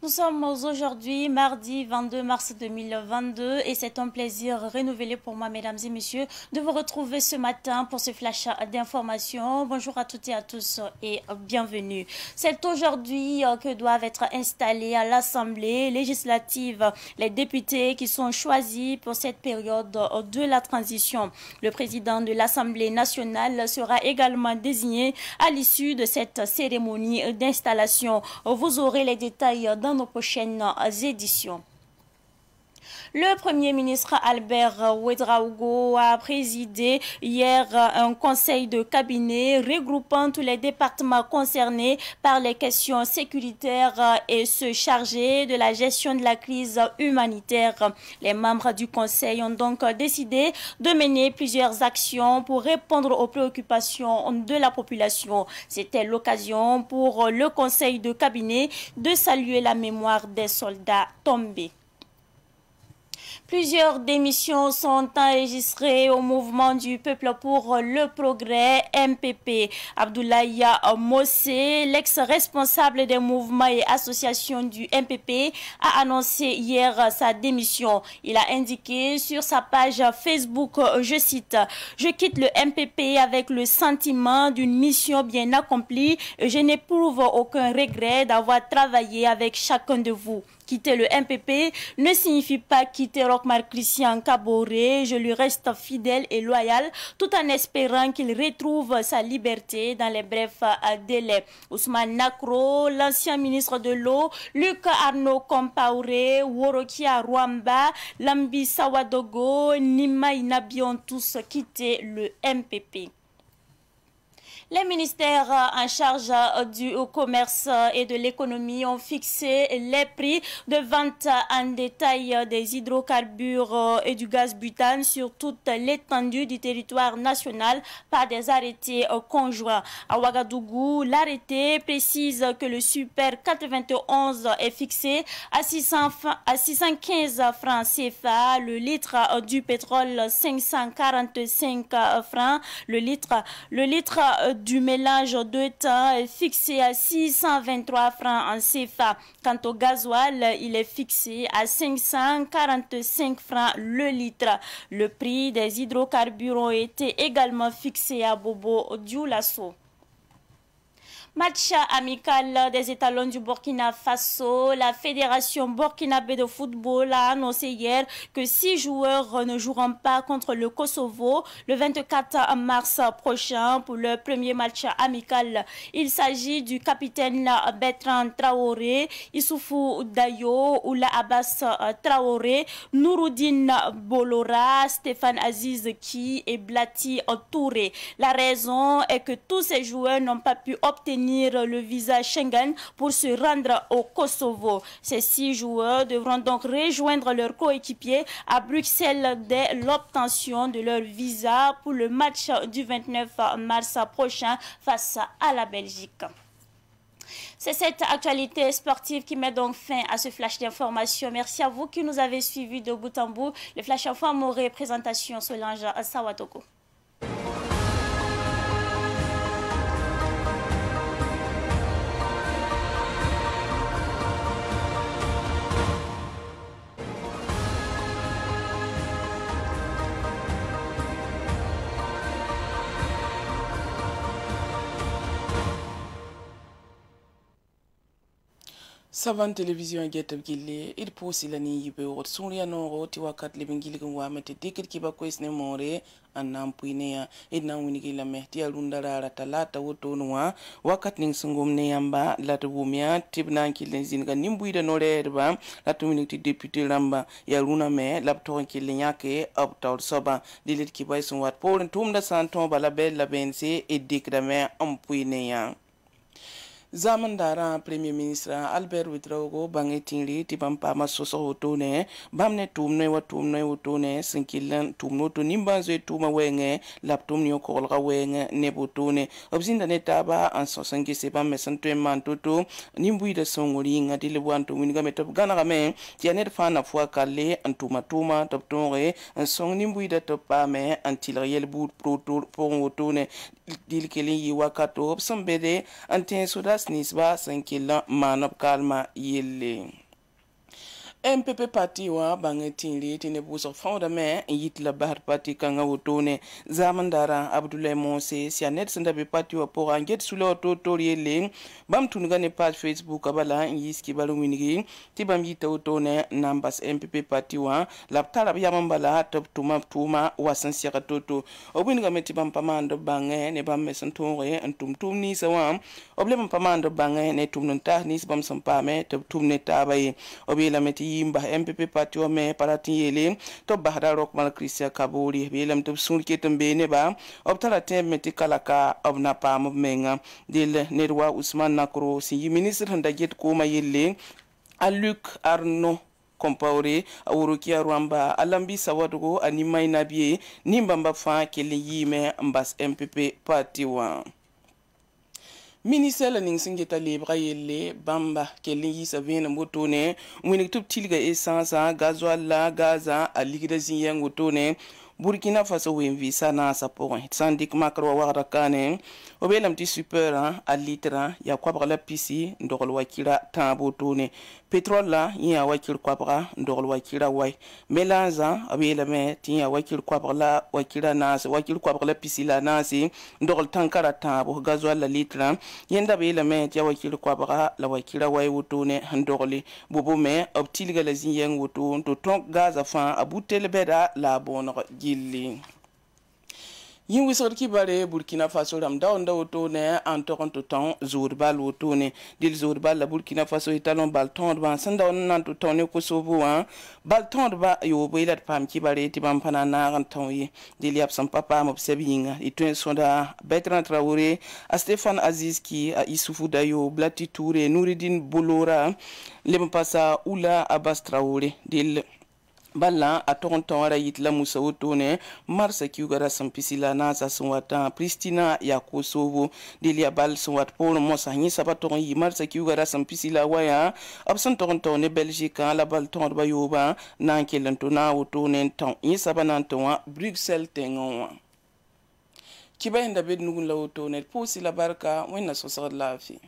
Nous sommes aujourd'hui mardi 22 mars 2022 et c'est un plaisir renouvelé pour moi, mesdames et messieurs, de vous retrouver ce matin pour ce flash d'informations. Bonjour à toutes et à tous et bienvenue. C'est aujourd'hui que doivent être installés à l'Assemblée législative les députés qui sont choisis pour cette période de la transition. Le président de l'Assemblée nationale sera également désigné à l'issue de cette cérémonie d'installation. Vous aurez les détails dans nos prochaines éditions. Le Premier ministre Albert Ouedraogo a présidé hier un conseil de cabinet regroupant tous les départements concernés par les questions sécuritaires et se charger de la gestion de la crise humanitaire. Les membres du conseil ont donc décidé de mener plusieurs actions pour répondre aux préoccupations de la population. C'était l'occasion pour le conseil de cabinet de saluer la mémoire des soldats tombés. Plusieurs démissions sont enregistrées au mouvement du peuple pour le progrès MPP. Abdoulaye Mossé, l'ex-responsable des mouvements et associations du MPP, a annoncé hier sa démission. Il a indiqué sur sa page Facebook, je cite, « Je quitte le MPP avec le sentiment d'une mission bien accomplie et je n'éprouve aucun regret d'avoir travaillé avec chacun de vous. » Quitter le MPP ne signifie pas quitter Rochmar Christian Kaboré. Je lui reste fidèle et loyal tout en espérant qu'il retrouve sa liberté dans les brefs délais. Ousmane Nakro, l'ancien ministre de l'eau, Luc Arnaud Compaoré, Worokia Rwamba, Lambi Sawadogo, Nima Inabi ont tous quitté le MPP. Les ministères en charge du commerce et de l'économie ont fixé les prix de vente en détail des hydrocarbures et du gaz butane sur toute l'étendue du territoire national par des arrêtés conjoints. À Ouagadougou, l'arrêté précise que le super 91 est fixé à 615 francs CFA, le litre du pétrole 545 francs, le litre du mélange de temps est fixé à 623 francs en CFA. Quant au gasoil, il est fixé à 545 francs le litre. Le prix des hydrocarbures ont été également fixés à Bobo Dioulasso. Match amical des étalons du Burkina Faso. La fédération burkinabé de football a annoncé hier que 6 joueurs ne joueront pas contre le Kosovo le 24 mars prochain pour leur premier match amical. Il s'agit du capitaine Bertrand Traoré, Issoufou Dayo, Oula Abbas Traoré, Nouroudine Bolora, Stéphane Aziz Ki et Blati Touré. La raison est que tous ces joueurs n'ont pas pu obtenir le visa Schengen pour se rendre au Kosovo. Ces 6 joueurs devront donc rejoindre leurs coéquipiers à Bruxelles dès l'obtention de leur visa pour le match du 29 mars prochain face à la Belgique. C'est cette actualité sportive qui met donc fin à ce flash d'information. Merci à vous qui nous avez suivis de bout en bout. Le flash info m'aurait présentation Solange Sawatoko. Savan television getab gille ir posilani yibe wot sunya no roti wakat le bengili kan wa mete dikit kiba ko isne more annam puineya idna winigi la mehti alunda ra talata woto noa wakat ning sungum ne yamba lata wumia tibna kilen zinga nimbuida no reba lata winigi député ramba ya luna me lapton kilen yake abtaw soba dilit kiba sun wat poren tumda santon bala bel la bense e dikda me ampuineya. Zaman dara Premier Ministre Albert Ouedraogo bangi tingli ti bampa masoso hotone bamne tumne wotone sinkilan tumno to nimbanzo tuma wenge laptum nyo kolga wenge nebotone obzinda netaba anso sangi seba mesanto mantoto nimbuida songoli ngati lebwanto winiga metop gana game tianet fana fwa kale antuma toptonge song nimbuida topame antilriel bout pro wotone dilkeli wakato obsambede anten soda tas nisba sankila manab kalma yelle MPP parti wa bange tinli tine buso founder me yit la bahar parti kanga wotone zamandara Abdoulaye Mose sianet senda be parti wa pour anget sulo totori le bam tunga ne page Facebook abala yiski balu winigi tibam yita wotone nambas MPP parti wa laptala yamambala top tuma wasan siaka toto obwinga meti bam pamando bange ne bam mesantore antum ni sawa oblem pamando bange ne tumnta ni bam sampame top tumne tabaye obila meti yimba MPP parti wa me parati yele to bahada rok mal Christian Kabori belam to sun ketum bene ba obtala temeti kalaka obna pam menga dil nerwa Ousmane Nakro si ministre handa jet ko ma yelle Luc Arnaud Compaoré awurukia Rwamba alambi sawadugo animai nabie nimbamba fa kele yime mbas MPP parti wa ministre la ning singeta lebra yelle bamba kele yisa vena motone mwini tup tilga essence gasoil la gaza aligida ziyen motone Burkina Faso wenvi sana sapon sandik makro wara kane obelam ti super a litra ya kwabra la pisi ndogol wakira tambo tone petrol la ya wakir kwabra ndogol wakira wai melanza abela me ti ya wakir kwabra la wakira nas wakir kwabra la pisi la nasi ndogol tankara tambo gasoil la litra yenda bela me ti ya wakir kwabra la wakira wai wotone ndogoli bobo me optilga la ziyen woto to tonk gaza fa abutel beda la bon gilli yin wisor ki bare Burkina Faso ram da woto ne en toronto temps zorbal woto ne dil zorbal la Burkina Faso italon balton ba sanda on nan to ton ko sobo an balton ba yo boilat pam ki bare ti bam pana na ran ton yi dil yap sam papa mo sebinga ituen sonda Bertrand Traoré a Stéphane Aziz ki a Issoufou Dayo Blati Touré Nouridine Bolora lem pasa Oula Abbas Traoré dil Balla a toronton ara yit la musa wotone marsa kiugara sampisila nasa sunwata Pristina ya Kosovo delia bal sunwat polo mosa nyi sabaton yi marsa kiugara sampisila waya absan toronton ne Belgique la bal ton ba yoba nan kelanto na wotone ton yi sabananto Bruxelles tengon kiba inda bed nugun la wotone posi la barka wena so sa lafi